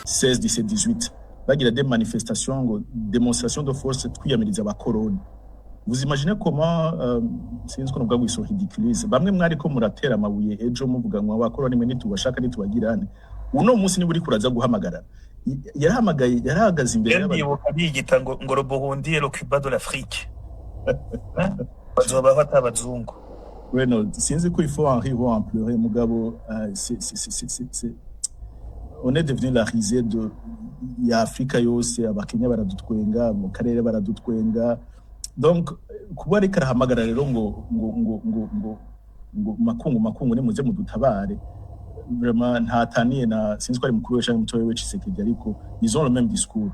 16 17 18 bagira des manifestations ngo démonstration de force twiyamiriza abakoroni. Vous imaginez comment sinzi ko nubwo gwiso ridiculise bamwe mwari ko muratera amabuye ejo muvuga ngo abakoroni mwe nitubashaka nitubagirane uno munsi ni buri kuraza guhamagara yarahamagaye yarahagaze imbere y'abantu bigita ngo robohundiye le Cuba de l'Afrique bazoba batabazungu. Bueno, sinzi ko il faut en rire ou en pleurer mugabo on est devenu la risée de ya Afrika yose abakenya baradutwenga mu karere baradutwenga. Donc kuba reka rahamagara rero ngo makungu ni muze mudutabare vraiment ntataniye na sinzi ko ari mukuru w'eshanga mutoye we Tshisekedi ariko ils ont le même discours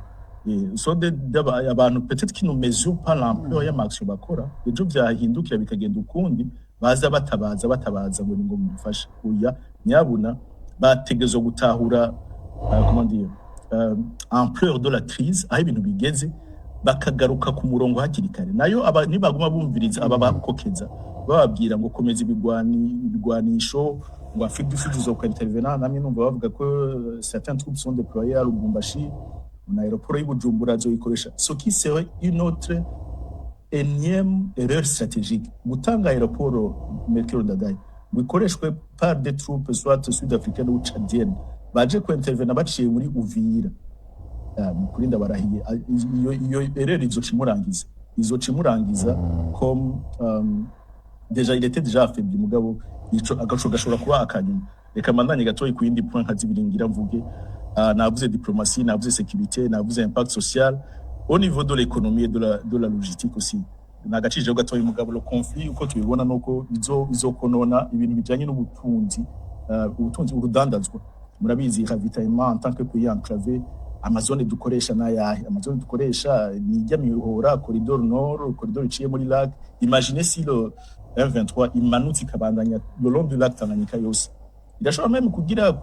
et so abantu peut-être qui ne mesurent pas l'ampleur ya action bakora ejo byahindukira bikagenda ukundi baza batabaza ngo ningo mufasha uya nyabuna bategezo gutahura comment dire ampleur de la crise aho ibintu bigeze bakagaruka ku murongo hakiri kare nayo nibaguma bumviriza aba bakokeza bababwira ngo komeza ibigwanisho ngo Afrique du Sud zokwintervenir namwe numva bavuga ko certains troupes sont déployés à Lubumbashi na aéroport y'Ibujumbura zo ikoresha ce qui serait une autre énième erreur stratégique gutanga aéroport Melchior Ndadaye bikoreshwe par des troupes soit sud-africaines ou tchadiennes baje ko intervenir baciye muri Uvira mukurinda barahiye iyo erreur izocimurangiza comme déjà il était déjà affaibli mugabo ico agaco gashobora kuba akanyuma reka mandanye gatoyi ku yindi point nkazibiringira mvuge navuze diplomatie navuze sécurité navuze impact social au niveau de l'économie et de la logistique aussi nagacije gatoyi mugabo le conflit uko tubibona nuko izokonona ibintu bijanye n'ubutunzi urudandazwa murabizi ravitaillement en tant que pays enclavé amazone dukoresha nayahe amazone dukoresha ni ijya mihora corridor nord corridor iciye muri lac. Imaginez si le M23 imanutse ikabandanya le long du lac Tanganyika yose irashobora même kugira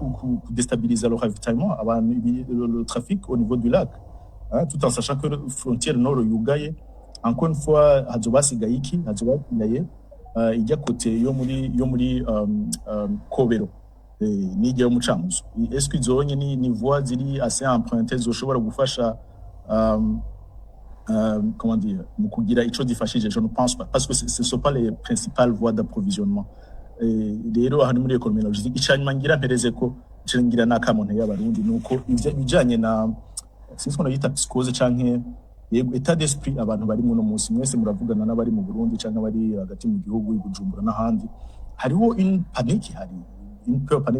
déstabiliser le ravitaillement le trafic au niveau du lac tout en sachant que frontière nord yugaye encore une fois hazobasigaye ijya côté yo muri Kobero nijya umucamuzo est-ce que izonye ni voies ziri assez empruntées zoshobora gufasha comment dire mu kugira ico difashije je ne pense pas parce que ce sont pas les principales voies d'approvisionnement rero aha muri économie logistique icanyuma ngira mpereze ko ngira nakamonte y'abarundi nuko ivyo bijanye na sinzi ko yita psychose canke état d'esprit abantu bari mu no munsi mwese muravugana n'abari mu Burundi canke bari hagati mu gihugu ibujumbura n'ahandi hariho une panique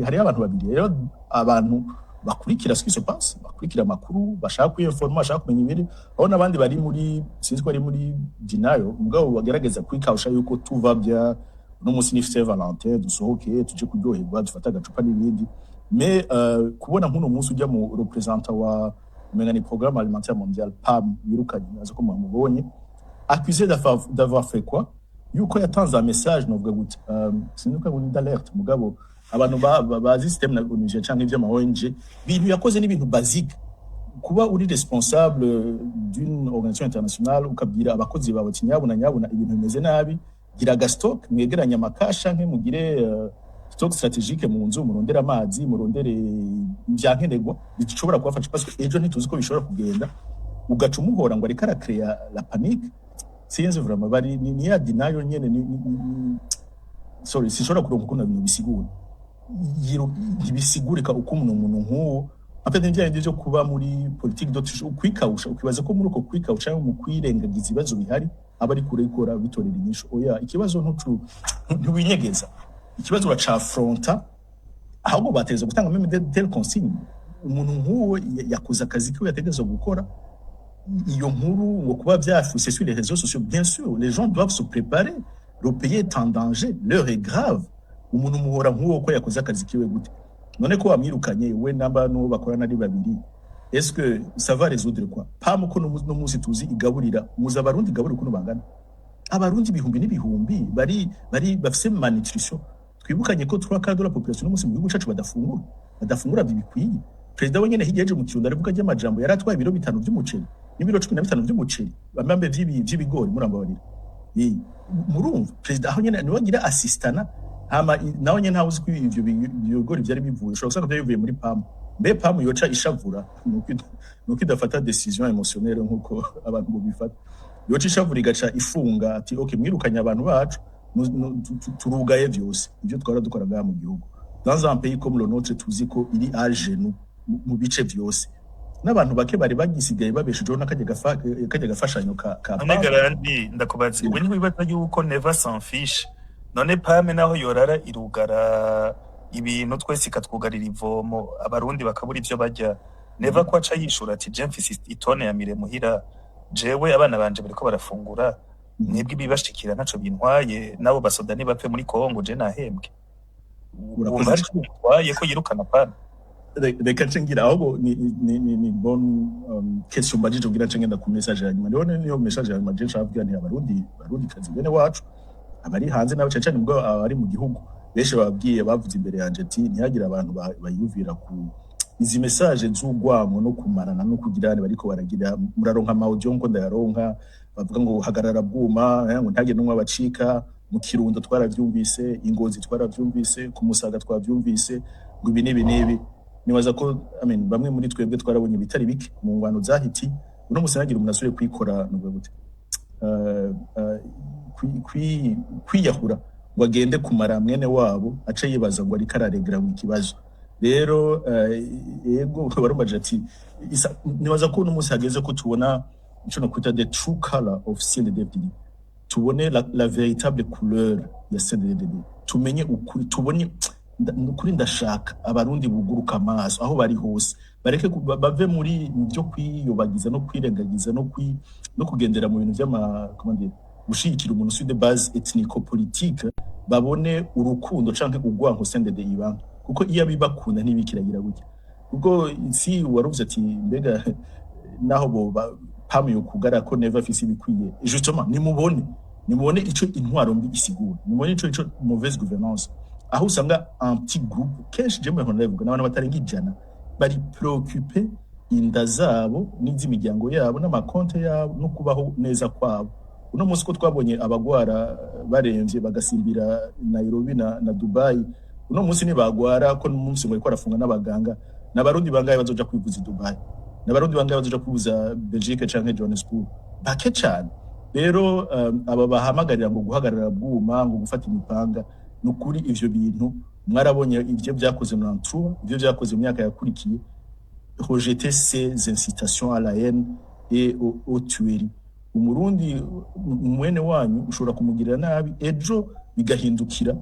hari abantu babiri rero abantu bakurikira ce qui se passe bakurikira makuru bashaka kwiforma bashaka kumenya ibiri aho nabandi bari muri sinzi ko ari muri dinayo mugabo bagerageza kwikawusha yuko tuva bya no munsi ni Saint Valentin dusohoke tuje kuryoherwa dufata agacupa n'ibindi mais kubona nk'uno munsi ujya mu representant wa menani programme alimentaire mondial PAM yirukanye azo ko mubonye accusé d'avoir fait quoi yuko yatanze un message novuga gute sinzi ko ni d'alerte mugabo abantu bazi système na ONG cyangwa ivyo ma ONG bintu yakoze n'ibintu basique kuba uri responsable d'une organisation internationale ukabwira abakozi bawe nyabuna ibintu bimeze nabi gira gastock mwegeranya amakasha nke mugire stock stratégique mu nzu murondera amazi murondere ibyankenerwa bishobora kubafasha parce que ejo ntituzi ko bishobora kugenda ugaca umuhora ngo areka créer la panique sinzi vraiment bari ni ya dinayo nyene sorry sishobora kuronka ukuntu ibintu bisigura ibisigurika uko umuntu nk'uwo apete njye byo kuba muri politique d'autre kwikawusha ukibaza ko muri uko kwikawusha mu kwirengagiza ibibazo bihari abari kurekora bitorera inyisho oya ikibazo ntuwinyegeza ikibazo uracafronta ahubwo bateza gutanga même des consignes umuntu nk'uwo yakuza akazi ko yategeza gukora iyo nkuru ngo kuba byafuse sur les réseaux sociaux bien sûr les gens doivent se préparer le pays est en danger l'heure est grave umuntu muhora nk'uwo ko yakoze akazi kiwe gute none ko wamwirukanye we namba no bakorana ari babiri est-ce que ça va résoudre quoi pas muko no muzi tuzi igaburira muza abarundi gaburira kuno bangana abarundi ibihumbi n'ibihumbi bari bafise malnutrition twibukanye ko 3/4 de la population no musi mu gihugu cacu badafungura bibikwiye president wenyene higeje mu kirundo arivuga ry'amajambo yaratwaye ibiro 5 by'umuceri n'ibiro 15 by'umuceri bamambe vy'ibigori murambabarira murumva president aho nyene niwe agira assistana hama nawe nyene ntawe uzi ko ivyo bigori vyari bivuye ushobora gusanga vyari bivuye muri PAM mbe PAM yoca ishavura nuko idafata decision émotionnelle nkuko abantu bobifata yoca ishavura igaca ifunga ati okay mwirukanye abantu bacu turugaye vyose ivyo twara dukora ngaha mu gihugu dans un pays comme le nôtre tuzi ko iri à genoux mu bice vyose n'abantu bake bari bagisigaye babeshejeho n'akajya gafashanyo ka none garandi ndakubaza we ntiwibaza yuko never sans fiche none PAM naho yorara irugara ibintu twese ikatwugarira ivomo abarundi bakabura ivyo barya never ko aca yishura ati je mfise itone ya mire muhira jewe abana banje bariko barafungura mwebwe ibibashikira ntaco bintwaye nabo basoda nibapfe muri Kongo je nahembwe urakoze ko yirukana PAM reka cengira ahubwo ni bon question mbajije kugira cengenda ku message ya nyuma rero niyo message ya nyuma je nshaka nti abarundi kazi bene wacu abari hanze nabo cyane ubwo abari mu gihugu beshe babwiye bavuze imbere yanje ati ntihagira abantu bayuvira ku izi message z'ugwamo no kumarana no kugirane bariko baragira muraronka audio ngo ndayaronka bavuga ngo hagarara bwuma ngo ntage numwe abacika mu Kirundo twaravyumvise Ingozi twaravyumvise ku Musaga twavyumvise ngo ibi nibi nibaza ko bamwe muri twebwe twarabonye bitari bike mu ngwano zahiti uno musanagira umuntu asubire kwikora nubwo gute kwiyahura ngo agende kumara mwene wabo ace yibaza ngo ari kararegera mu kibazo rero yego barumbaje ati nibaza ko uno musi hageze ko tubona ico no kwita the true color of CNDD-FDD tubone la véritable couleur ya CNDD-FDD tumenye ukuri tubone kuri ndashaka abarundi buguruka amaso aho bari hose bareke bave muri byo kwiyobagiza no kwirengagiza no kugendera mu bintu by'ama comment gushikira umuntu sur de base ethnico-politique babone urukundo canke ugwanko CNDD ibanga kuko iyo bibakunda ntibikiragira gutya ubwo si waruvuze ati mbega naho bo PAM yo kugara ko never fisi bikwiye justement nimubone ico intwaro mbi isigura nimubone ico mauvaise gouvernance aho usanga un petit groupe kenshi je mwe honorable n'abantu batarenga ijana bari préoccupé inda zabo n'izimiryango yabo n'amakonte yabo no kubaho neza kwabo uno munsi ko twabonye abagwara baremvye bagasimbira Nairobi na Dubai uno munsi ni bagwara ko n'umunsi ngo arafunga n'abaganga n'abarundi bangaye bazoja kwivuza i Dubai n'abarundi bangaye bazoja kwivuza Belgique canke Johannesburg bake cyane rero aba bahamagarira ngo guhagarara bwuma ngo gufata imipanga nukuri ivyo bintu mwarabonye ivyo byakoze mu Antoine ivyo byakoze mu myaka yakurikiye rejeter ces incitations à la haine et au tuerie umurundi mwene wanyu ushobora kumugirira nabi ejo bigahindukira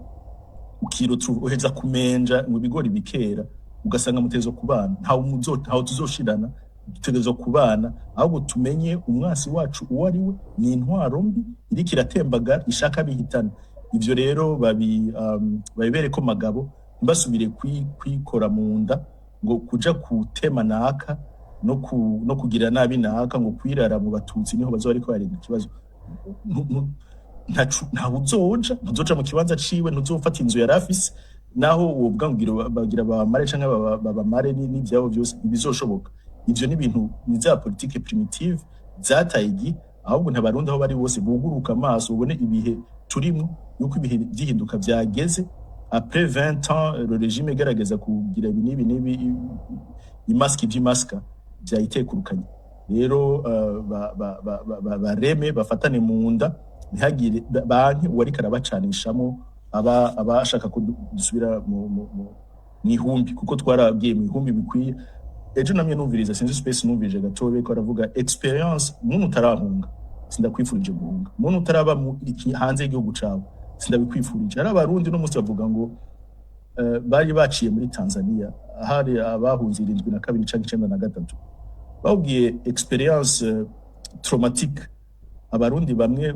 ukirotruva uheza kumenja mu bigori bikera ugasanga mutezo kubana ntawo tuzoshirana dutegerezo kubana ahubwo tumenye umwasi wacu uwo ari we ni intwaro mbi iriko iratembaga ishaka bihitana ivyo rero babibere ko magabo mbasubire kwikora mu nda ngo kuja kutema naka no kugira nabi naka ngo kwirara mu batutsi niho bazo ariko barega ikibazo nta uzoja mu kibanza ciwe ntuzofata inzu ya rafisi naho ubwa bagira bamare canke babamare n'ivyabo byose bizoshoboka ivyo ni ibintu za politique primitive zatayigi ahubwo ntabarundi aho bari bose buguruka amaso ubone ibihe turimo yuko ibihe byihinduka byageze après 20 ans le régime igaragaza kugira nibi imaski by'imaska byayitekurukanye rero bareme bafatane mu nda ntihagire banki wari karabacanishamo abashaka ko dusubira mu ihumbi kuko twarabwiye mu ihumbi bikwiye ejo namye numviriza sinzi space numvirije gatobe ko aravuga experience umuntu utarahunga sindakwifurije guhunga umuntu utaraba hanze y'igihugu cawe sindabikwifurije ari abarundi no munsi bavuga ngo bari baciye muri Tanzania hari abahunze 72 canke 93 bawugiye experience traumatique abarundi bamwe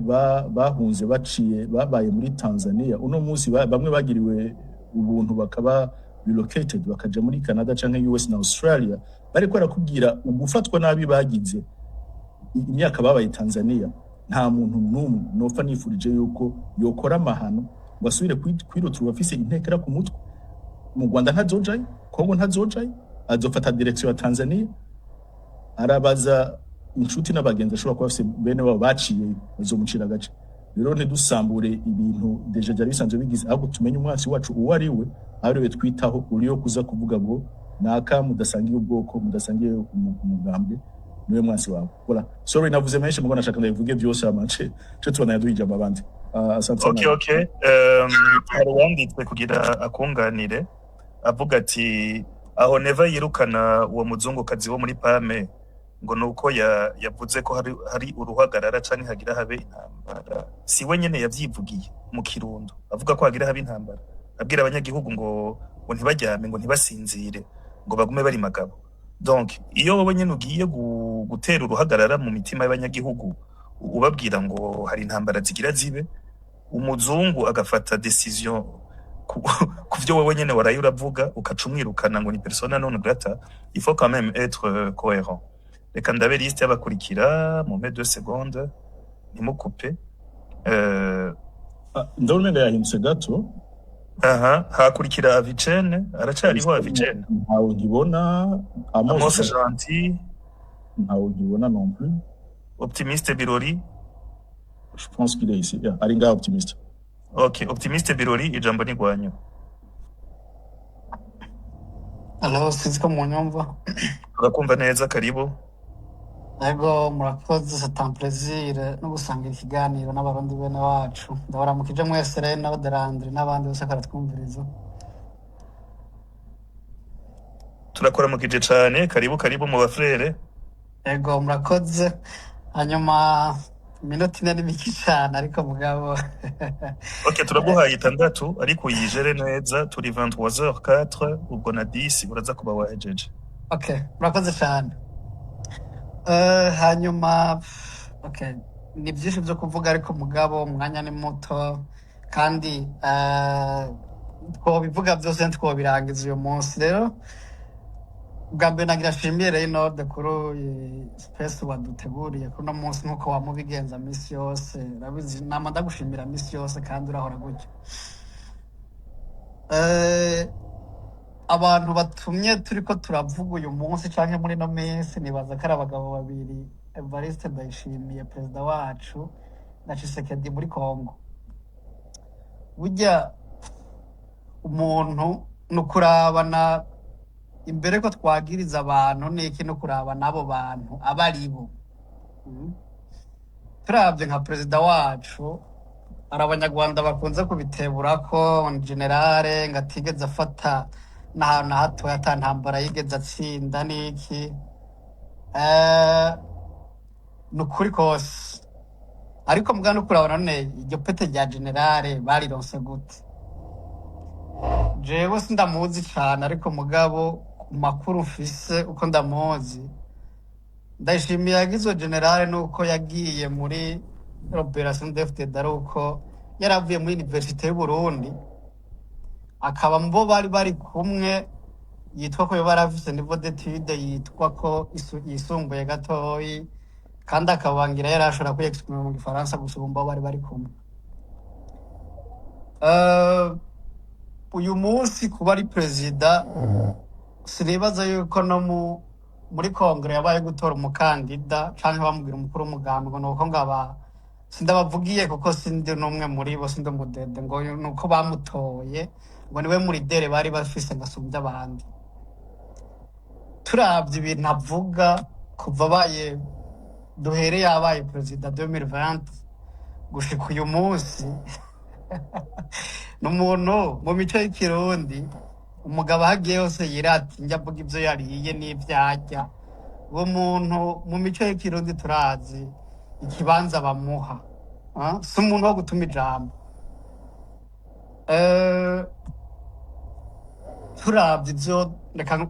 bahunze baciye babaye muri Tanzania uno munsi bamwe bagiriwe ubuntu bakaba relocated bakaja muri Canada canke US na Australia bariko barakubwira ugufatwa nabi bagize imyaka babaye Tanzania nta muntu numwe nopfa nifurije yuko yokora amahano wasubire kwirotruva afise intekera ku mutwe mu Rwanda ntazojayo Kongo ntazojayo azofata direction ya Tanzania arabaza inshuti n'abagenzi ashobora kuba afise bene babo baciye bazomucira gace rero ntidusambure ibintu deja byari bisanzwe bigize, ahubwo tumenye umwansi wacu uwo ari we, ariwe twitaho, uriyo kuza kuvuga ngo naka mudasangiye ubwoko, mudasangiye umugambwe, niwe mwansi wawe. Voilà, sorry navuze menshi mugo nashaka ndabivuge byose amace cyo tubona yaduhije abandi. Asante. Okay. Hari uwanditswe kugira akunganire avuga ati aho Neva yirukana uwo muzungukazi wo muri Pame ngo nuko yavuze ko hari uruhagarara canke hagira habe intambara. Si we nyene yavyivugiye mu Kirundo avuga ko hagira habe intambara, abwira abanyagihugu ngo ntibajyame, ngo ntibasinzire, ngo bagume bari magabo. Donc iyo wowe nyene ugiye gutera uruhagarara mu mitima y'abanyagihugu ubabwira ngo hari intambara zigira zibe, umuzungu agafata decision kuvyo wewe nyene waraye uravuga ukaca umwirukana ngo ni persona non grata, il faut quand même être cohérent. Reka ndabe liste y'abakurikira mu 2 secondes nimukupe. Ndabona yahindutse gato. Hakurikira Avicenne, aracariho Avicenne. Ntawe nkibona. Amos Gentil. Ntawe nkibona non plus. Optimiste Birori. Je pense qu'il est ici. Ari ngaho Optimiste. Okay, Optimiste Birori, ijambo ni gwanyu. Hello, siziko munyumva. Urakumva neza, karibu. Ego murakoze, c'est un plaisir no gusangira ikiganiro n'abarundi bene wacu. Ndabaramukije mwese rero n'abaderandre n'abandi bose karatwumviriza. Turakuramukije cane, karibu mu bafrere. Ego murakoze. Hanyuma minota ine n'imiki cyane ariko mugabo. Okay, turaguhaye 6 ariko uyijere neza, turi 23h04 ubwo na 10 uraza kuba wahejeje. Okay, murakoze cyane. Hanyuma okay, ni byinshi byo kuvuga ariko mugabo umwanya ni muto kandi twobivuga byose twobirangiza uyu munsi. Rero bwa mbere nagira nshimire Reynolds kuri space waduteguriye kuno munsi nkuko wamubigenza misi yose, rabizi nama ndagushimira misi yose kandi urahora gutyo. Abantu batumye turiko turavuga uyu munsi canke muri no minsi nibaza ko ari abagabo babiri, Evariste Ndayishimiye perezida wacu na Tshisekedi muri Kongo. Burya umuntu nukurabana imbere ko twagiriza abantu n'iki no kuraba nabo bantu abaribo. Turavye nka perezida wacu ari abanyarwanda bakunze kubitebura ko generale ngatigeze afata n'ahantu hato yatantambara yigeze atsinda n'iki. Nukuri kose ariko mbwa no kurabana none iryo pete rya generale barironse gute? Jewe sindamuzi cyane ariko mugabo makuru mfise uko ndamuzi, Ndayishimiye yagize generale nuko yagiye muri Operation DFDD aruko yaravuye muri Université y'u Burundi akaba mbo bari kumwe, yitwa ko baravise niveau d'étude yitwa ko yisumbuye gatoyi kandi akabangira yarashora kuyexprime mu Gifaransa gusumba bari kumwe. Uyu munsi kuba ari perezida sinibaza yuko no muri kongere yabaye gutora umukandida canke bamubwira umukuru w'umugambi ngo nuko ngaba sindabavugiye kuko sindi n'umwe muri bo, sindi mudede ngo nuko bamutoye ngo niwe muri dere bari bafise ngasumbya abandi. Turavye ibintu avuga kuva baye duhere yabaye perezida 2020 gushika uyu munsi n'umuntu mu mico y'ikirundi umugabo hagiye yose yirati njya avuga ivyo yariye n'ivyarya. Uwo muntu mu mico y'ikirundi turazi ikibanza bamuha, si umuntu wo gutuma ijambo. Turavye ivyo reka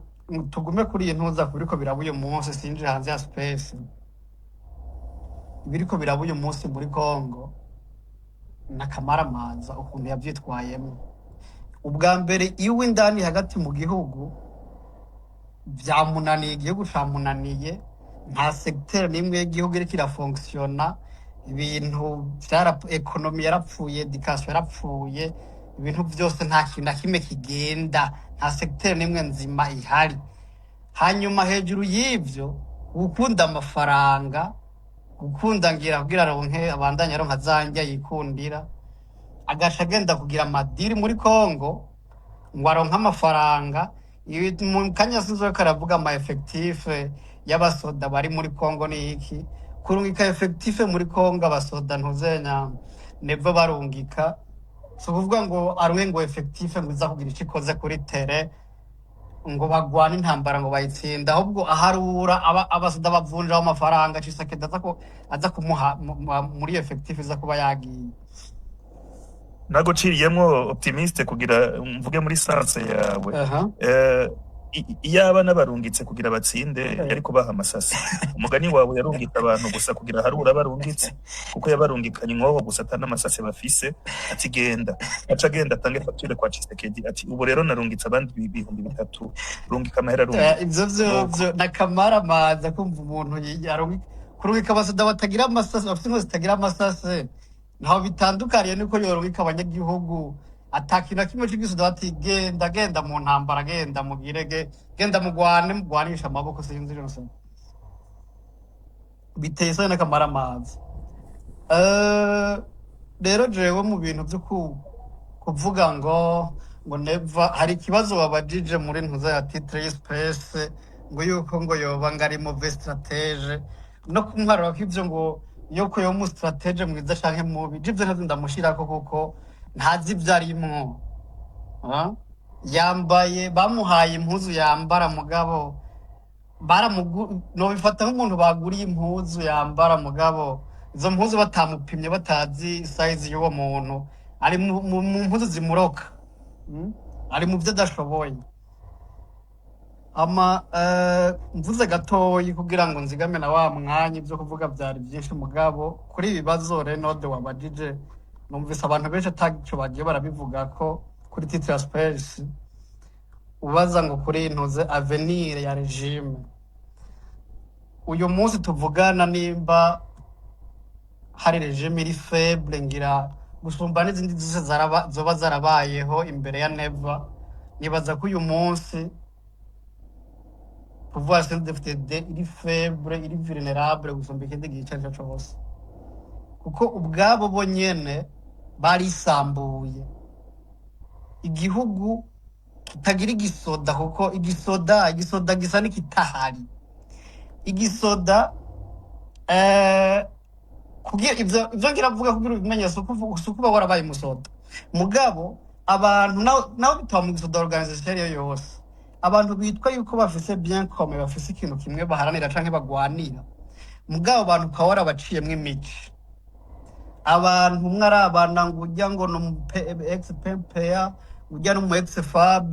tugume kuri iyi ntuza kuriko biraba uyu munsi, sinje hanze ya space. Biriko biraba uyu munsi muri Kongo n'akamaramaza ukuntu yavyitwayemo. Ubwa mbere iwe indani hagati mu gihugu vyamunaniye, igihugu camunaniye, nta secteur nimwe y'igihugu iriko irafonctiona, ibintu ekonomi yarapfuye, education yarapfuye, ibintu byose nta kintu na kimwe kigenda, nta secteur nimwe nzima ihari. Hanyuma hejuru y'ivyo gukunda amafaranga, gukunda ngira kugira aronke abandanya aronka zanjye yikundira agaca agenda kugira amadiri muri Congo ngo aronke amafaranga mu kanya sinzo karavuga ama effectif y'abasoda bari muri Congo ni iki kurungika effectif muri Congo abasoda ntuzenya nebo barungika so kuvuga ngo aronke ngo effectif ngo iza kugira icikoze kuri tere ngo bagwana intambara ngo bayitsinda ahubwo aharura abasoda bavunjaho amafaranga Tshisekedi aza kumuha muri effectif iza kuba yagiye naguciriyemwo optimiste kugira mvuge muri sanse yawe iyaba n'abarungitse kugira batsinde yari kubaha amasasi umugani wawe yarungika abantu gusa kugira harura barungitse kuko yabarungikanye inkoho gusa atana amasasi bafise ati genda aca genda atange facture kwa Tshisekedi ati ubu rero narungitse abandi 3,000 rungika amahera ivyo nakamara maza kumva umuntu yarungika kurungika abasoda batagira amasasi bafite inkozi zitagira amasasi naho bitandukaniye niko yorungika abanyagihugu atakina kimwe cy'igisoda bati genda mu ntambara genda mugirege genda mugwanisha amaboko sinzi rose biteye sana kamara amazi rero jewe mu bintu byo kuvuga ngo neva hari ikibazo babajije muri ntuza ya titre space ngo yuko ngo yoba ngari mu stratege no kumwarura kw'ivyo ngo yuko yo mu stratege mwiza canke mubi jivyo ntazi ndamushirako kuko ntazi ibyarimwo yambaye bamuhaye impuzu yambara mugabo no bifata nk'umuntu baguriye impuzu yambara mugabo izo mpuzu batamupimye batazi size y'uwo muntu ari mu mpuzu zimuroka ari mu byo adashoboye mvuze gatoyi kugira ngo nzigame na wa mwanya ibyo kuvuga byari byinshi mugabo kuri ibibazo Renode wabajije numvise abantu benshi atagico bagiye barabivuga ko kuri titre space ubaza ngo kuri intuze avenir ya regime uyu munsi tuvugana nimba hari regime iri faible ngira gusumba n'izindi zose zoba zarabayeho imbere ya Neva nibaza ko uyu munsi pouvoir CNDD-FDD iri faible iri vulnerable gusumba ikindi gihe cyacu cyose kuko ubwabo bonyene barisambuye igihugu kitagira igisoda kuko igisoda gisa n'ikitahari igisoda kugira ivyo ngiravuga kugira ubimenye sukuba warabaye musoda mugabo abantu naho bitwa mu gisoda organisation yose abantu bitwa yuko bafise bien commun bafise ikintu kimwe baharanira canke bagwanira mugabo abantu kwa warabaciyemwe imici abantu mwarabana ngo ujya ngo no ex-PPA ujya no mu ex-FAB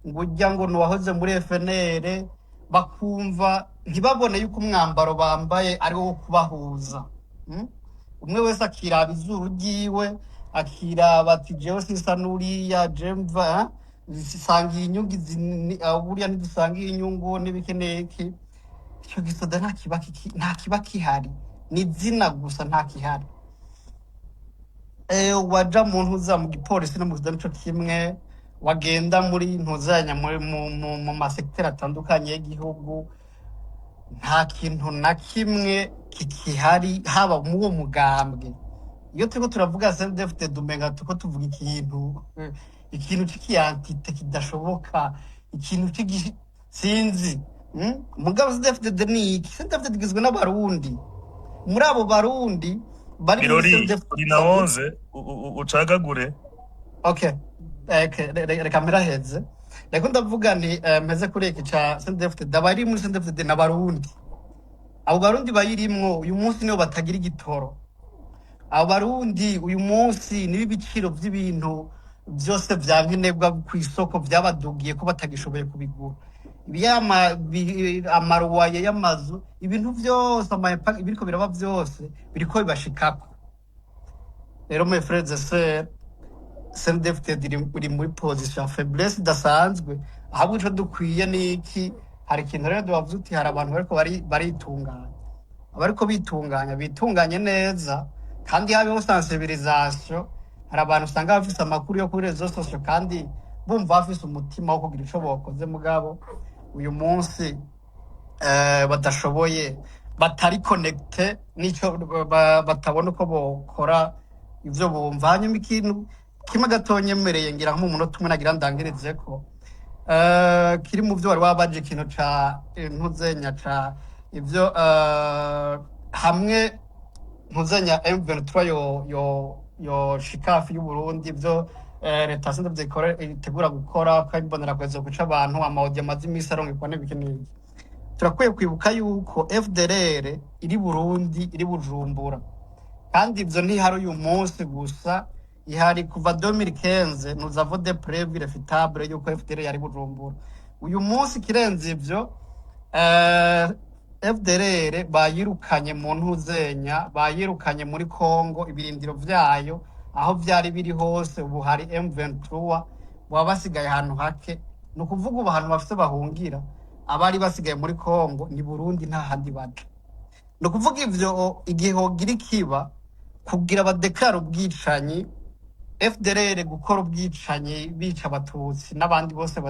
ngo ujya ngo no wahoze muri FNL bakumva ntibabone yuko umwambaro bambaye ari wo kubahuza umwe wese akiraba izuru ryiwe akiraba ati jewe sisa nuriya jemva zisangiye inyungu buriya ntidusangiye inyungu n'ibikeneki icyo gisoda nta kiba kihari ni izina gusa nta kihari waja mu ntuza mu gipolisi no mu nico kimwe wagenda muri ntuzanya mu masekiteri atandukanye y'igihugu nta kintu na kimwe kikihari haba mu uwo mugambwe iyo turiko turavuga CNDD-FDD umenga tuko tuvuga ikintu c'ikiyantite kidashoboka ikintu sinzi mugabo CNDD-FDD ni iki CNDD-FDD igizwe n'abarundi muri abo barundi bari muri na 11 ucagagure okay reka miraheze reka ndavuga ni mpeze kuri iki ca CNDD-FDD abari muri CNDD-FDD n'abarundi abo barundi bayirimwo uyu munsi nibo batagira igitoro abo barundi uyu munsi n'ibiciro by'ibintu byose byankenebwa ku isoko byabadugiye ko batagishoboye kubigura amaruwaye y'amazu ibintu byose biriko biraba byose biriko bibashikako rero mes frères et sœurs CNDD-FDD iri muri position faiblesse idasanzwe ahubwo ico dukwiye niki hari ikintu rero bavuze uti hari abantu bariko baritunganya abariko bitunganye neza kandi habeho sensibilisation hari abantu usanga bafise amakuru yo kuri rezo sosio kandi bumva bafise umutima wo kugira ico bokoze mugabo uyu munsi badashoboye batari connecte nico batabona uko bokora ivyo bumva. Hanyuma ikintu kimwe gatonyemereye ngira nko mu munota umwe nagira ndangirize ko kiri mu vyo wari wabaje ikintu ca ntuzenya ca ivyo hamwe ntuzenya M23 yo shikafi y'u Burundi ivyo leta sinde itegura gukora ko imbonera kwezo guca abantu amawodi amazi imisi arongekwa n'ibiki turakwiye kwibuka yuko FDLR iri Burundi iri Bujumbura kandi ivyo ntihari uyu munsi gusa ihari kuva 2015 nous avons des preuves irréfutables yuko FDLR yari Bujumbura. Uyu munsi kirenze ivyo FDLR bayirukanye mu ntuzenya bayirukanye muri Kongo ibirindiro vyayo aho vyari biri hose. Ubu hari M23 baba basigaye ahantu hake, no kuvuga ubu ahantu bafite bahungira abari basigaye muri Kongo ni Burundi nta handi baje. No kuvuga ivyo igihe hogira ikiba kugira badekara ubwicanyi FDLR gukora ubwicanyi bica abatutsi n'abandi bose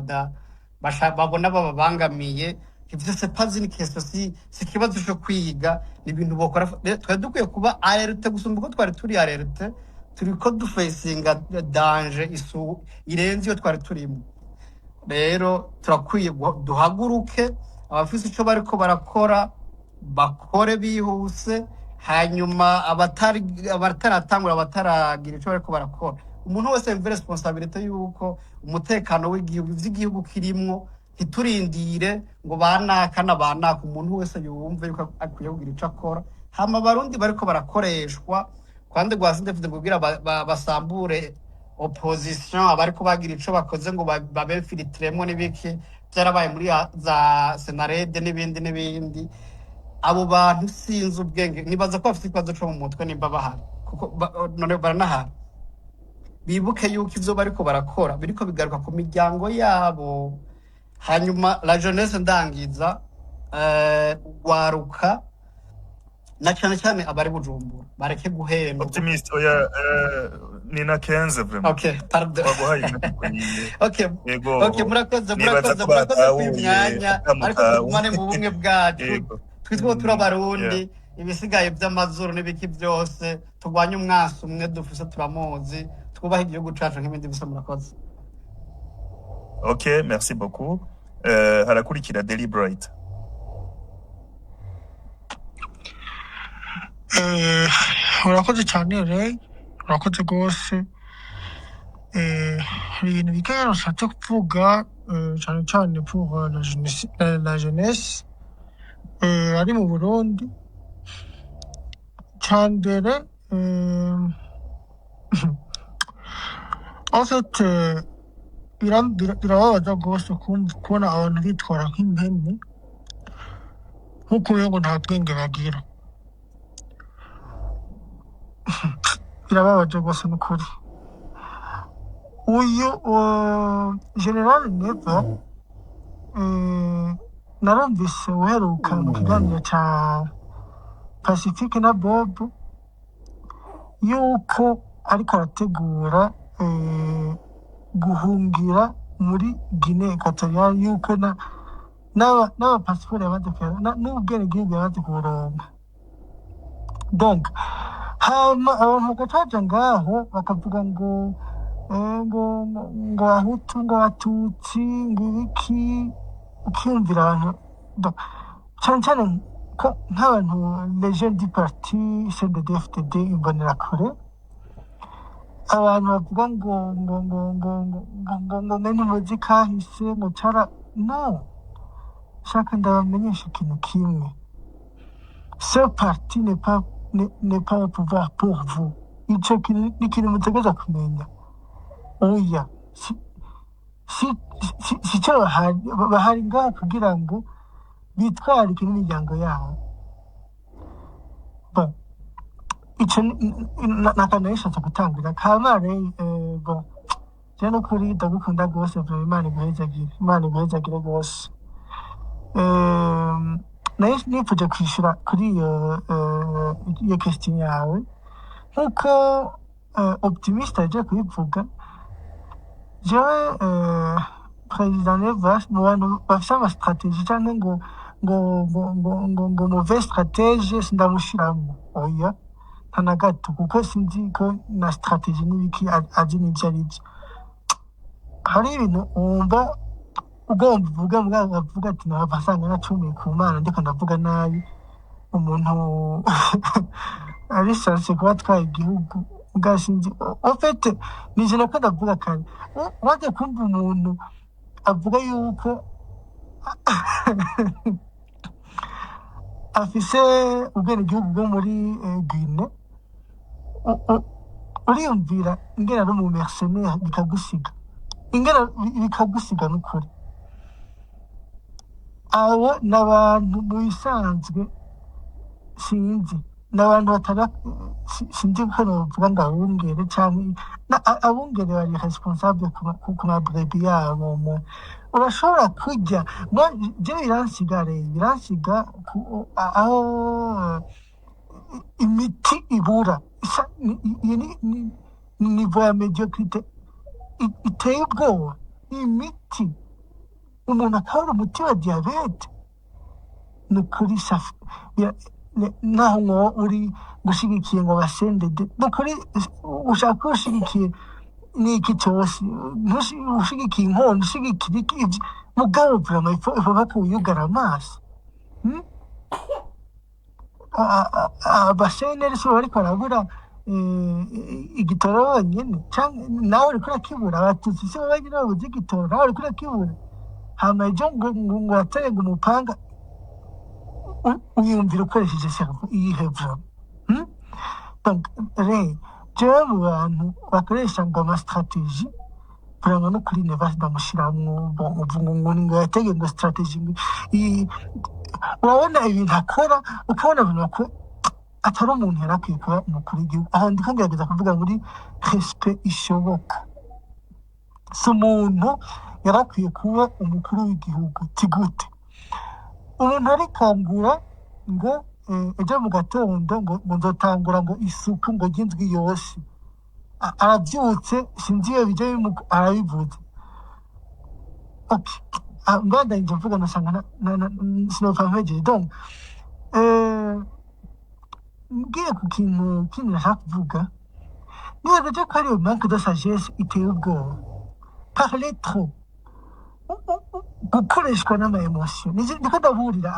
babona babangamiye ivyo c'est pas une question si kibazo cyo kwiga ni ibintu bokora. Twari dukwiye kuba alerte gusumba uko twari turi alerte turiko dufacinga danger isu irenze iyo twari turimo. Rero turakwiye duhaguruke abafise ico bariko barakora bakore bihuse, hanyuma abataratangura abataragira ico bariko barakora umuntu wese yumva responsabilité yuko umutekano w'igihugu ivy'igihugu kirimwo ntiturindire ngo banakana umuntu wese yumve yuko akwiye kugira ico akora. Hama abarundi bariko barakoreshwa kwande gwasinde kugira basambure opposition abariko bagira ico bakoze ngo babefilitremo n'ibiki byarabaye muri za Senarede n'ibindi. Abo bantu sinzi ubwenge nibaza ko bafite ikibazo cyo mu mutwe nimba bahari kuko none baranahari. Bibuke yuko ivyo bariko barakora biriko bigaruka ku miryango yabo. Hanyuma la jeunesse ndangiza waruka na cyane abari Bujumbura bareke guhenda optimist oya ni na 15 vraiment. Okay, pardon. Okay. Okay, murakoze kwimyanya ariko tugumane mu bumwe bwacu twitwo turabarundi ibisigaye by'amazuru n'ibiki byose tugwanye umwansi umwe dufise turamuzi twubaha igihugu cacu nk'ibindi bisa. Murakoze. Ok, merci beaucoup. Harakurikira Deliberate. Urakoze cyane Ray, urakoze rwose. Hari ibintu bikeya nashatse kuvuga cyane cyane pour la jeunesse ari mu Burundi. Cyambere en fait birababaza rwose kubona abantu bitwara nk'impene nk'uko ngo nta bwenge bagira. Birababaje rwose n'ukuri. Uyu General Neva narumvise uheruka mu kiganiro cya Pacifique na Bob yuko ariko arategura guhungira muri Guinée Equatoriale yuko n'abapasiporo yabadekera n'ubwenegihugu yabade kuburonga. Donc abantu bagacaja ngaho bakavuga ngo Abahutu ngo Abatutsi ngo ibiki ukiyumvira abantu cyane cyane ko nk'abantu les jeunes du parti CNDD-FDD Imbonerakure abantu bavuga ngo ntimuzi kahise ngo cara no shaka ndabamenyesha ikintu kimwe. Ce parti n'est pas au pouvoir pour vous. Ico ni ikintu mutegereza kumenya. Oya si cyo bahari ngaho kugira ngo bitwarike n'imiryango yabo. Bon, ico nakantu yashatse gutangira kamare. Bon, je n'ukuri ndagukunda rwose Imana iguhezagire rwose. Nifuje kwishura kuri iyo question yawe nk'uko optimiste aje kubivuga. Jewe President Neva mu bantu bafise amastrategie cyangwa ngo ngo mauvais stratège sindamushiramo oya nta na gato kuko sinzi ko na stratégie n'ibiki azi n'ibyo ari byo hari ibintu wumva ugomba uvuga muganga avuga ati ntabwo asanga nacumuye ku mana ndiko ndavuga nabi umuntu arishatse kuba atwaye igihugu ubwasinzi ofete ni ijana ko ndavuga kare wajya kumva umuntu avuga yuko afise ubwenegihugu bwo muri Guinée uriyumvira ingene ari umu mercenaire bikagusiga ingene bikagusiga n'ukuri abo ni abantu mu bisanzwe sinzi ni abantu batara sinzi ko novuga ngo abungere canke abungere bari responsable ku mabrebi yabo urashobora kurya je biransiga aho imiti ibura ni niveau ya mediocrité iteye ubwoba imiti umuntu akabura umuti wa diyabete ni ukuri naho uri gushigikiye ngo basendede ni ukuri ushaka ko ushigikiye n'iki cyose ushigikiye inkono ushigikiye iki mugabo vraiment ifa bakuyugara amaso abaseneri si bariko barabura igitoro bonyene nawe uriko urakibura abatutsi si bagira babuze igitoro nawe uriko urakibura hama ejo ngo waterega umupanga uyumvira ukoresheje cerveau iyihe vraiment donc jewe mu bantu bakoresha ngo amastratégie vraiment no kuri Nevas ndamushiramwo ngo yatege ngo stratégie urabona ibintu akora ukabona abantu ko atari umuntu yarakwiye kuba umukuru w'igihugu aha ndiko ngerageza kuvuga muri respect ishoboka si umuntu yarakwiye kuba umukuru w'igihugu tigute umuntu arikangura ngo ejo mu gatondo ngo nzotangura ngo isuku ngo ry'indwi yose arabyutse sinzi iyo bijya arabivuze mbanda nje mvuga nasanga sinopfa mpejeje donc ngiye ku kintu nashaka kuvuga nibaza je ko ari manque de sagesse iteye ubwoba parler trop gukoreshwa n'ama-emotion niko ndaburira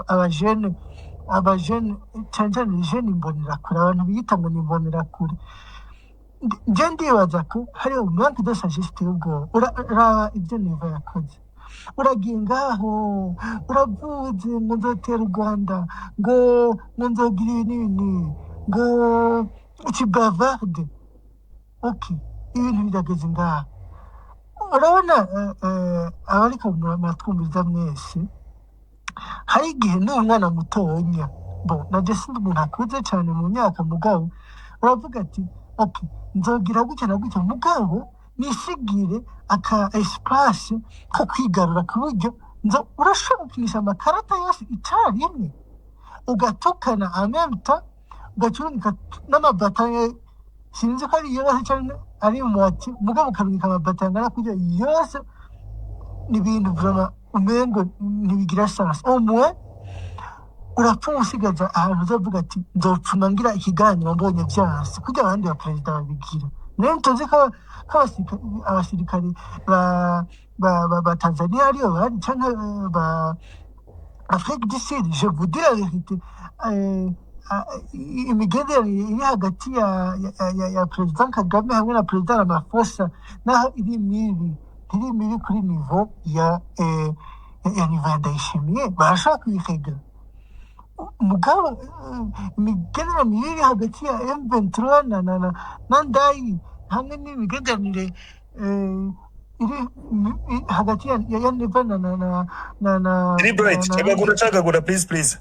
abajene cyane cyane jene imbonerakure abantu biyita ngo ni imbonerakure nje ndibaza ko hari manque de sagesse iteye ubwoba uraba ibyo Neva yakoze uragiye ngaho uravuze ngo nzotera u Rwanda ngo nzogira ibinini ngo ikibavarde ibintu birageze ngaho urabona abariko muratwumviriza mwese hari igihe n'umwana mutonya naje sindi umuntu akuze cyane mu myaka mugabo uravuga ati nzogira gutya na gutya mugabo nisigire aka espace ko kwigarura ku buryo urashobora gukinisha amakarata yose icyarimwe ugatukana amemta ugacurungika n'amabatanye sinzi ko ari yose cyane ari umuti mugabo ukarungika amabatanye angana kurya yose ni ibintu vraiment umengo ntibigira sens umwe urapfa usigaza ahantu uzavuga ati nzopfuma ngira ikiganiro mbonye byanse kugira abandi baperezida babigira nayo ntuzi ko abasirikare ba Tanzania ariyo bari cyangwa ba Afrique du Sud je vous dis la vérité imigenderanire iri hagati ya perezida Kagame hamwe na perezida Ramaphosa naho iri mibi kuri niveau ya niveau ya Ndayishimiye barashaka kuyihega mugabo imigenderanire iri hagati ya M23 na Ndayi hamwe n'imigenderanire iri hagati ya Neva na cagagura please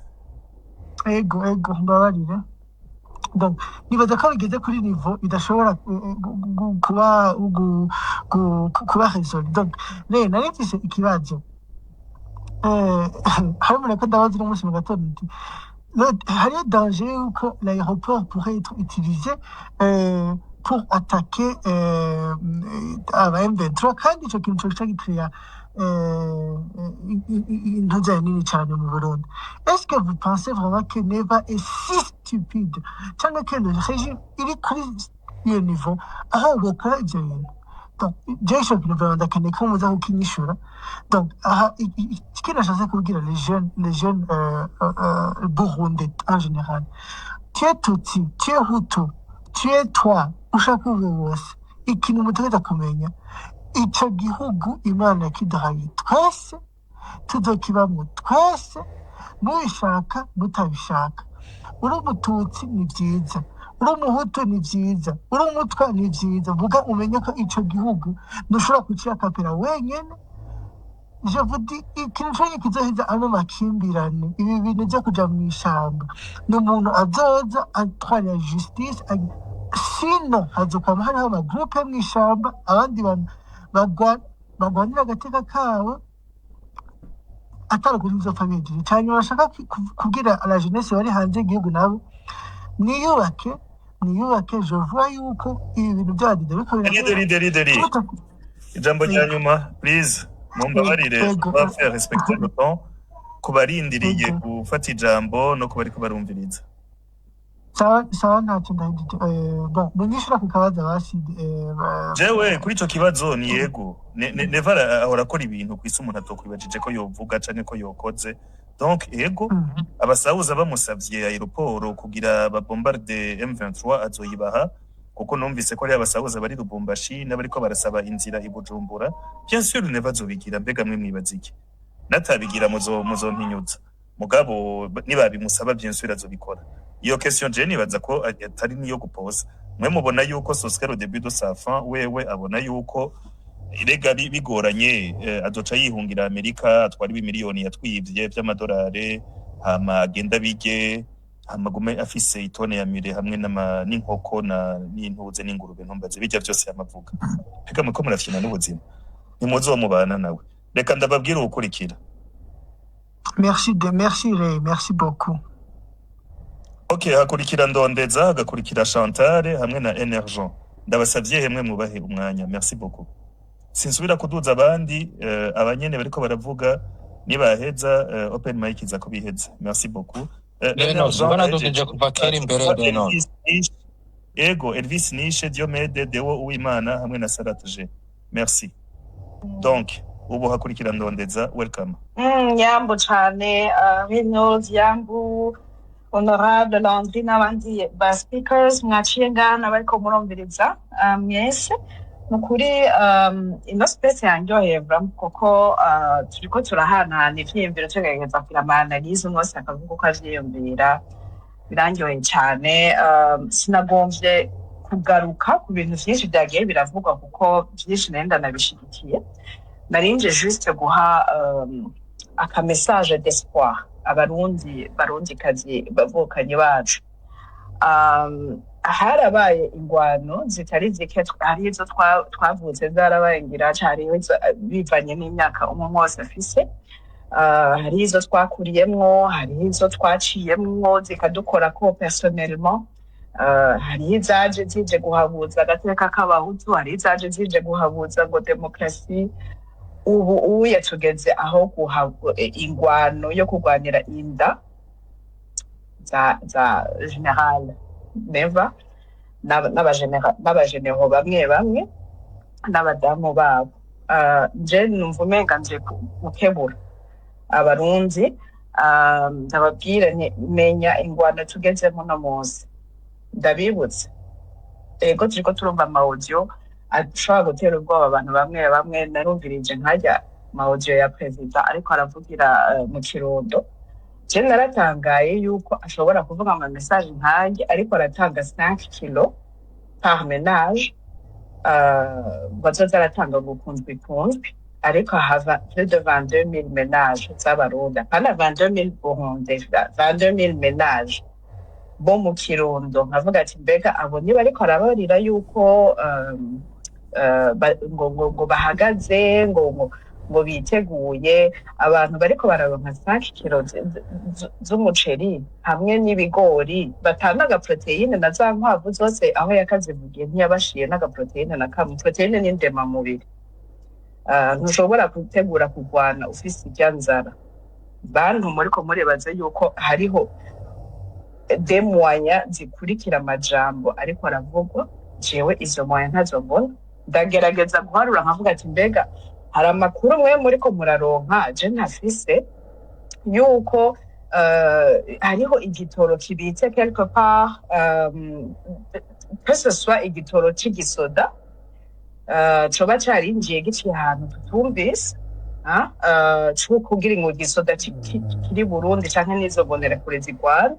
ego mbabarire donc nibaza ko bigeze kuri niveau idashobora kuba résolu donc rero nari mfise ikibazo harimo nako ndabaza n'umunsi mu gatondo hariyo danger yuko l'aéroport pourrait être utilisé pour attaquer aba M23 kandi ico kintu coca gikrea intuza nini cyane mu Burundi. Est-ce que vous pensez vraiment que Neva est si stupide cyangwa que le régime il est kuri iyo niveau aho gukora ibyo bintu? Donc Jason Kinuvera ndakeneye ko muza kukinyishura. Donc ce que nashatse kubwira les jeunes burundais en général, tu es Tutsi, tu es Hutu, tu es toi, ushaka ube wose, ikintu mutegeza kumenya icyo gihugu Imana yakiduhaye twese, tuzokibamo twese, mubishaka mutabishaka. Uri Umututsi ni byiza, uri Umuhutu ni byiza, uri Umutwa ni byiza, vuga umenye ko icyo gihugu ntushobora kukiyakapira wenyine. Je vous dis, ikintu cyose kizoheza ano makimbirane, ibi bintu byo kuja mu ishyamba, ni umuntu azoza atwara justice, sino hazokwama hariho amagroupe mu ishyamba, abandi bantu bagwanira agateka kabo atari ukuri bizopfa bejeje. Cyane bashaka kubwira la jeunesse bari hanze y'igihugu nabo niyubake. Je vois yuko ibi bintu byadide deri ijambo rya nyuma please mumbabarire bafe respecter le temps kubarindiriye gufata ijambo no kubariko barumviriza. sawa ntacyo ndahindije. Bon munyishura ku kabaza baside jewe kuri ico kibazo ni yego Neva ahora akora ibintu kwisi umuntu atokwibajije ko yovuga canke ko yokoze. Donc ego abasahuza bamusavye aeroport kugira babombarde M23 azoyibaha, kuko numvise ko ari abasahuza bari Lubumbashi n'abariko barasaba inzira i Bujumbura. Bien sûr Neva azobigira, mbega mwe mwibaziki natabigira muzompinyutsa, mugabo nibabimusaba bien sûr azobikora. Iyo question je nibaza ko atari niyo gupoza. Mwe mubona yuko Soscar au début de sa fin wewe abona yuko irega bigoranye azoca yihungira Amerika atwara ibimiliyoni yatwivye by'amadolari hama agenda bige hamagume afise itone ya mire hamwe n'inkoko n'intuze n'ingurube ntumbaze bijya byose yamavuga. Peka muko murafyina n'ubuzima nimuzomubana nawe. Reka ndababwira ukurikira. Merci beaucoup. Okay, hakurikira Ndondeza, hagakurikira Chantal hamwe na Energent. Ndabasavye hemwe mubahe umwanya. Merci beaucoup. Sinsubira kuduza abandi abanyene bariko baravuga nibaheza open mic iza kubiheza. Merci beaucoup. Zubana duduje kuva kera imbere beno. Ego Elvis Nishe, Diomede, Deo Uwimana hamwe na Saratje. Merci. Donc ubu hakurikira Ndondeza, welcome. Yambo cyane Reynolds, Yambu, Honorable Landry n'abandi ba speakers mwaciye ngana bariko murumviriza mwese. Nukuri ino space yanjyoheye kuko turiko turahanahana ivyiyumviro tugerageza kugira ama-analyse umwese akavuga uko avyiyumvira. Birandyoheye cyane. Sinagomvye kugaruka ku bintu vyinshi vyagiye biravugwa kuko vyinshi nenda nabishigikiye. Narinje juste guha aka message d'espoir abarundi kazi bavukanye bacu. Harabaye ingwano zitari zike, hari izo twavuze zarabaye ngira cyari bivanye n'imyaka umwe wose afise. Hari izo twakuriyemwo, hari izo twaciyemwo zikadukora ko personnellement. Hari izaje zije guhabuza agateka k'abahutu, hari izaje zije guhabuza ngo demokrasi. Ubu yatugeze aho ingwano yo kurwanira inda za general Neva n'abagenero bamwe n'abadamu babo. Je numva umenga nje gukebura abarundi, ndababwira menya ingwano tugezemo no munsi. Ndabibutse ego turiko turumva ama-audio ashobora gutera ubwoba abantu bamwe narumvirije nkajya ama-audio ya perezida ariko aravugira mu Kirundo. Je naratangaye yuko ashobora kuvuga ama message nkajye ariko aratanga 5 kilo par ménage. Bazoza aratanga gukundwi ariko hava plus de 22,000 ménages z'abarundi, pana 22,000 Burundais, 22,000 ménages bo mu Kirundo. Nkavuga ati mbega abo niba ariko arabarira yuko ngo bahagaze ngo biteguye, abantu bariko bararonka 5 kilo z'umuceri hamwe n'ibigori, batanga agaproteine na za nkwavu zose aho yakazivugiye ntiyabashiye n'agaproteine na kamwe. Proteine ni ndema mubiri. ntushobora gutegura kurwana ufise ijyanzara bantu muriko murebaza yuko hariho demwanya zikurikira amajambo ariko aravugwa jewe izo mwanya ntazo mbona ndagerageza guharura nkavuga ati mbega hari amakuru mwe muriko muraronka je ntafise yuko hariho igitoro kibitse quelque part que ce soit igitoro c'igisoda coba carinjiye giciye ahantu tutumvise co kugira ngo igisoda kiri Burundi canke n'izo mbonerakure zigwana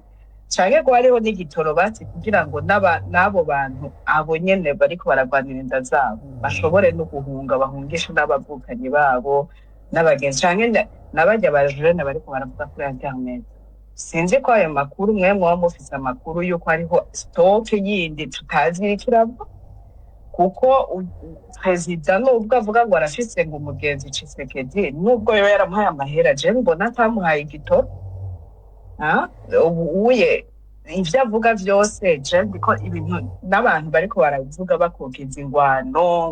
canke ko hariho n'igitoro bati kugira ngo n'abo bantu abo nyene bariko baragwanira inda zabo bashobore no guhunga bahungisha n'abavukanyi babo n'abagenzi canke n'abajya bajene bariko baravuga kuri internet. Sinzi ko ayo makuru mwe muba mufise amakuru yuko hariho stock yindi tutazi irikirava kuko perezida nubwo avuga ngo arafise ngo umugenzi Tshisekedi nubwo yoba yaramuhaye amahera je mbona atamuhaye igitoro ubuye ivyo avuga vyose je ndiko ibintu n'abantu bariko baravuga bakogeza ingwano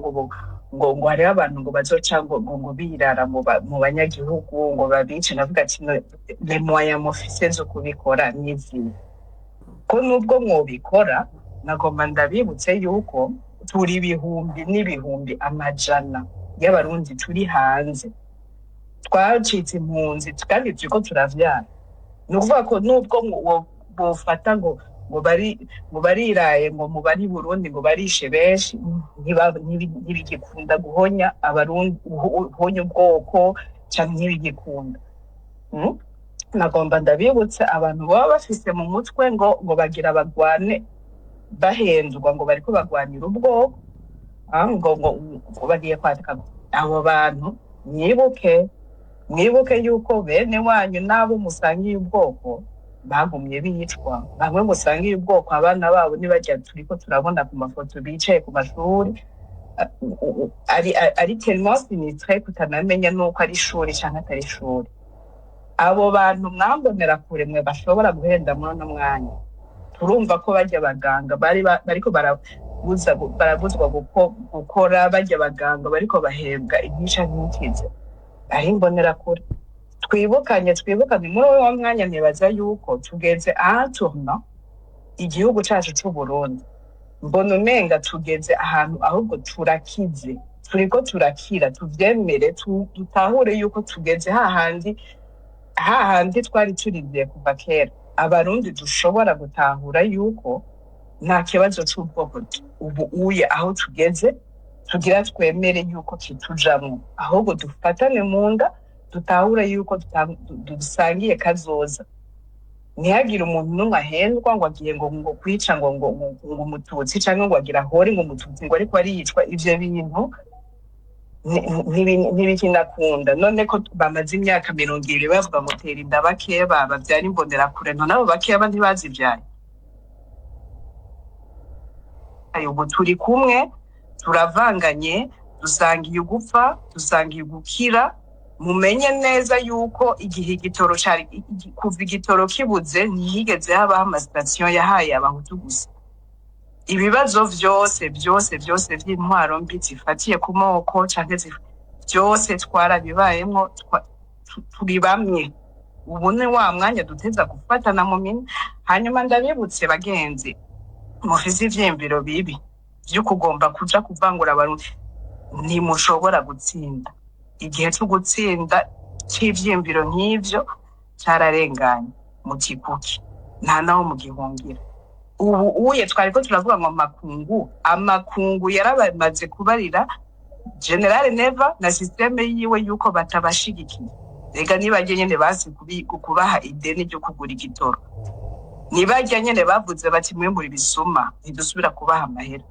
ngo hariho abantu ngo bazoca ngo birara mu banyagihugu ngo babice navuga ati le moyen mufise zo kubikora n'izi ko nubwo mwobikora nagomba ndabibutse yuko turi ibihumbi n'ibihumbi amajana y'abarundi turi hanze twacitse impunzi kandi turiko turavyara ni ukuvuga ko nubwo bofata ngo bariraye ngo mu bari Burundi ngo barishe benshi ntibigikunda guhonya abarundi guhonya ubwoko canke ntibigikunda nagomba ndabibutse abantu baba bafise mu mutwe ngo bagira bagwane bahendwa ngo bariko bagwanira ubwoko ngo bagiye kwataka abo bantu mwibuke yuko bene wanyu nabo musangiye ubwoko bagumye bicwa bamwe musangiye ubwoko abana babo nibajya turiko turabona ku mafoto bicaye ku mashuri ari tellement sinistre kutanamenya nuko ari ishuri canke atari ishuri abo bantu mwambonera kure mwe bashobora guhenda muri no mwanya turumva ko bajya abaganga bariko barabuzwa gukora bajya abaganga bariko bahembwa inyica ntikize ari mbonera kure twibukanye muri uwo mwanya nibaza yuko tugeze ahantu igihugu cacu c'u Burundi mbona umenga tugeze ahantu ahubwo turakize turiko turakira tuvyemere dutahure yuko tugeze hahandi twari turindiye kuva kera abarundi dushobora gutahura yuko nta kibazo c'ubwoko ubu uye aho tugeze tugira twemere yuko kitujamwo ahubwo dufatane mu nda dutahure yuko dusangiye kazoza ntihagire umuntu n'umwe ahendwa ngo agiye ngo kwica ngo umututsi canke ngo agira hori ngo umututsi ngo ariko aricwa ivyo bintu ntibikinakunda none ko bamaze imyaka 20 bavuga ngo tera inda bakeya bavyara imbonerakure none abo bakeya ntibazivyaye ubu turi kumwe turavanganye dusangiye ugupfa dusangiye ugukira mumenye neza yuko igihe igitoro kuva igitoro kibuze ntihigeze habaho amasitasiyo yahaye abahutu gusa ibibazo vyose vy'intwaro mbi zifatiye ku moko canke vyose twarabibayemwo turi bamwe ubu ni wa mwanya duteza gufatana mu minwe hanyuma ndabibutse bagenzi mufise ivyiyumviro bibi vyo kugomba kuja kuvangura abarundi ntimushobora gutsinda igihe cyo gutsinda cy'ivyiyumviro nk'ivyo cararenganye mu kikuki nta naho mu gihungira ubu twariko turavuga ngo amakungu yarabamaze kubarira General Neva na systeme yiwe yuko batabashigikiye rega nibajye nyene basi kubaha ideni ryo kugura igitoro nibajya nyene bavuze bati mwembura ibisuma ntidusubira kubaha amahera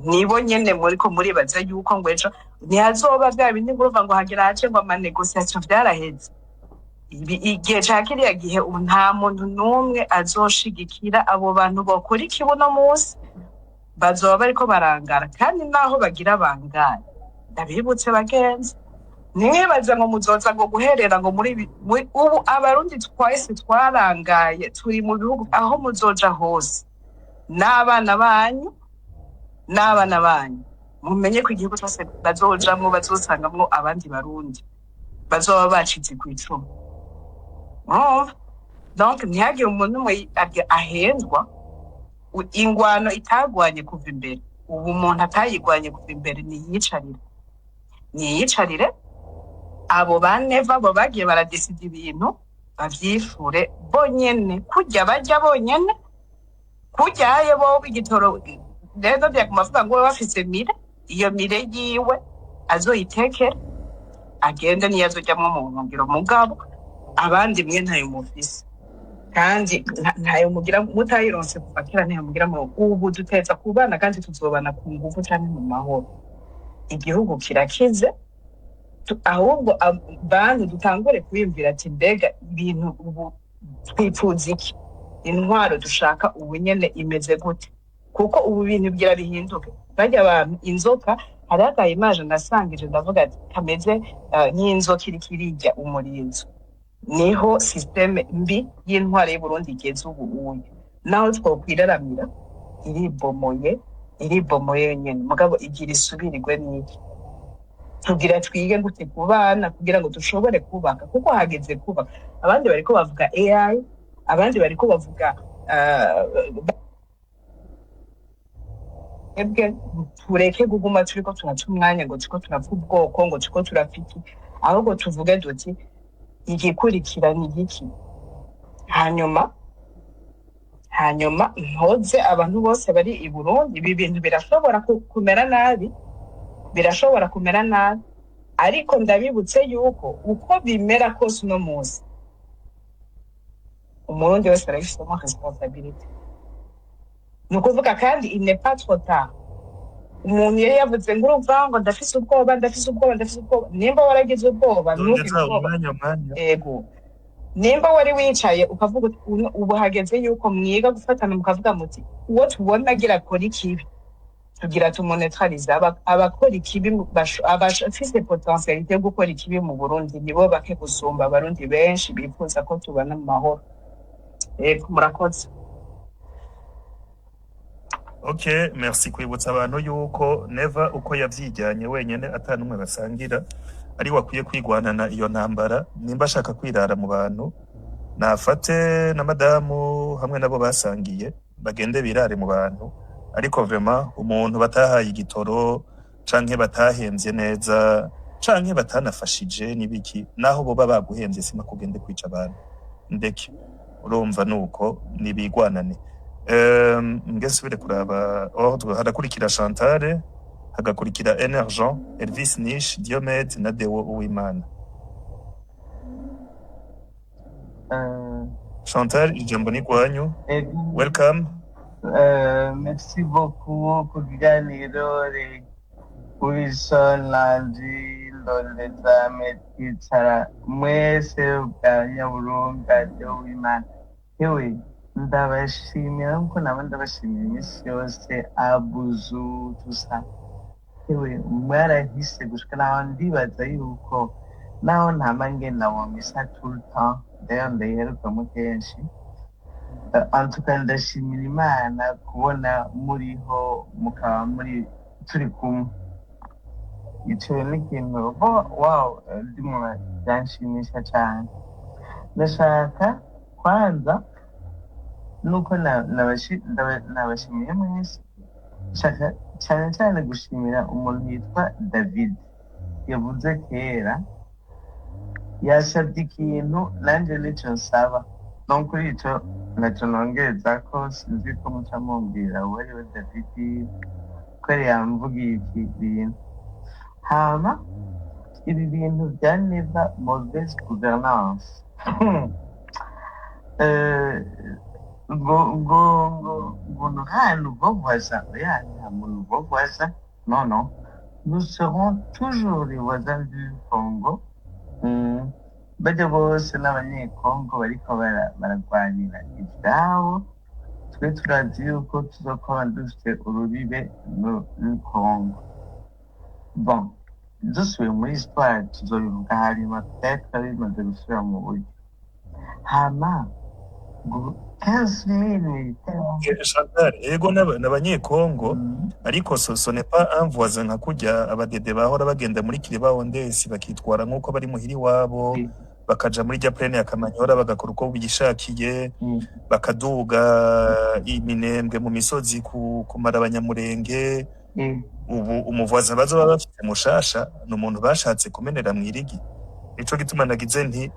nibo nyene muriko muribaza yuko ngo ejo ntihazoba bya bindi nguruva ngo hagira hace ngo amanegociation vyaraheze igihe ca kiriya gihe ubu nta muntu n'umwe azoshigikira abo bantu bakora ikibuno munsi bazoba bariko barangara kandi naho bagira bangara ndabibutse bagenzi nimwibaza ngo muzoza ngo guherera ngo muri ubu abarundi twese twarangaye turi mu bihugu aho muzoja hose n'abana banyu mumenye ko igihugu cyose bazojamwo bazosangamwo abandi barundi bazoba bacize ku icumu. Donc ntihagire umuntu umwe ahendwa ingwano itagwanye kuva imbere. Ubu umuntu atayigwanye kuva imbere niyicarire abo baneva bo bagiye baradesida ibintu bavyifure bonyene kurya barya bonyene kuryaye bo igitoro rero byakumavuga ngo bafise mire iyo mire yiwe azoyitekera agende niyo azojamwo mu ngiro mugabo abandi mwe ntayo mufise kandi ntayo mugira mutayironse kufatira ntayo mugira mu ubu duteza kubana kandi tuzobana ku ngufu cyane mu mahoro. Igihugu kirakize ahubwo bantu dutangure kwiyumvira ati mbega ibintu ubu twipfuza iki, intwaro dushaka ubu nyene imeze gute, kuko ubu bintu bigira bihinduke. Bajya abantu inzoka haraka image nasangije ndavuga ati kameze nk'inzoka iriko irirya umurinzo. Niho systeme mbi y'intwaro y'u Burundi igeze ubu uyu naho twokwiraramira iribomoye nyene mugabo igira isubirirwe n'iki tugira twige gute kubana kugira ngo dushobore kubaka kuko hageze kubaka. Abandi bariko bavuga AI, abandi bariko bavuga ebwe tureke guguma turiko turaca umwanya ngo turiko turapfa ubwoko ngo turiko turafiki ahubwo tuvuge duti igikurikira ni iki. Hanyuma mpoze abantu bose bari i Burundi ibi bintu birashobora kumera nabi ariko ndabibutse yuko uko bimera kose uno munsi umurundi wese arabifitemo responsabilité. Ni ukuvuga kandi il n'est pas trop tard. Umuntu yari yavuze ngo urumva ngo ndafise ubwoba nimba waragize ubwoba ego nimba wari wicaye ukavuga ubu hageze yuko mwiga gufatana mukavuga muti uwo tubona agira akora ikibi tugira tumonetarize abakora ikibi abafise potentialité yo gukora ikibi mu Burundi nibo bake gusumba abarundi benshi bifuza ko tubana mu mahoro. Murakoze. Okay, merci kwibutsa abantu yuko Neva uko yavyijyanye wenyene atanumwe basangira ari wakwiye kwigwanana iyo ntambara. Nimba ashaka kwirara mu bantu nafate na madamu hamwe nabo basangiye bagende birare mu bantu, ariko vraiment umuntu batahaye igitoro canke batahemvye neza canke batanafashije nibiki naho boba baguhemvye sima kugende kwica abantu ndeke urumva nuko nibigwanane. Ngesubire kuraba harakurikira Chantal, hagakurikira Energent, Elvis Nish, Diomed na Deo Uwimana. Chantal, ijambo ni kwanyu. Welcome. Merci beaucoup pour kiganiro Wilson Landry Ndondeza Metwicara mwese bwanyaburunga Deo Uwimana. Yewe ndabashimira nkuko naba ndabashimira iminsi yose abuzu tusa yewe mwarahise gushika naho ndibaza yuko naho ntama ngenda mu misa tout le temps d'ailleurs ndayiherukamo kenshi. En tout cas ndashimira Imana kubona muriho mukaba muri turi kumwe. Ico ni ikintu wow ndimo byanshimisha cyane. Ndashaka kwanza nuko nabashimiye mwese cyane gushimira umuntu yitwa David yavuze kera yasabye ikintu nanjye nicyo nsaba no kuri icyo nacyo nongereza ko sinzi ko muca mumbwira uwo ari we David ko yari yamvugiye iki bintu hama ibi bintu bya neva mauvaise gouvernance non, nous serons toujours les voisins du Congo. Bajya bose n'abanyekongo bariko baragwanira ivyabo twe turazi yuko tuzokuba dufite urubibe muri Congo. Bon, dusubiye muri histoire tuzobivuga hanyuma peut-être bimaze gusubira mu buryo hama 15 000 militaires. Chantal, ego n'abanyekongo ariko ce n'est pas un voisin nka kurya abadede bahora bagenda muri Kiriba Ondesi bakitwara nk'uko bari muhiri wabo bakaja muri rya plane ya Kamanyora bagakora uko bishakiye bakaduga iminembwe mu misozi kumara abanyamurenge. Ubu umuvoisin bazoba bafite mushasha n'umuntu bashatse kumenera mwirigi. Ico gituma nagize nti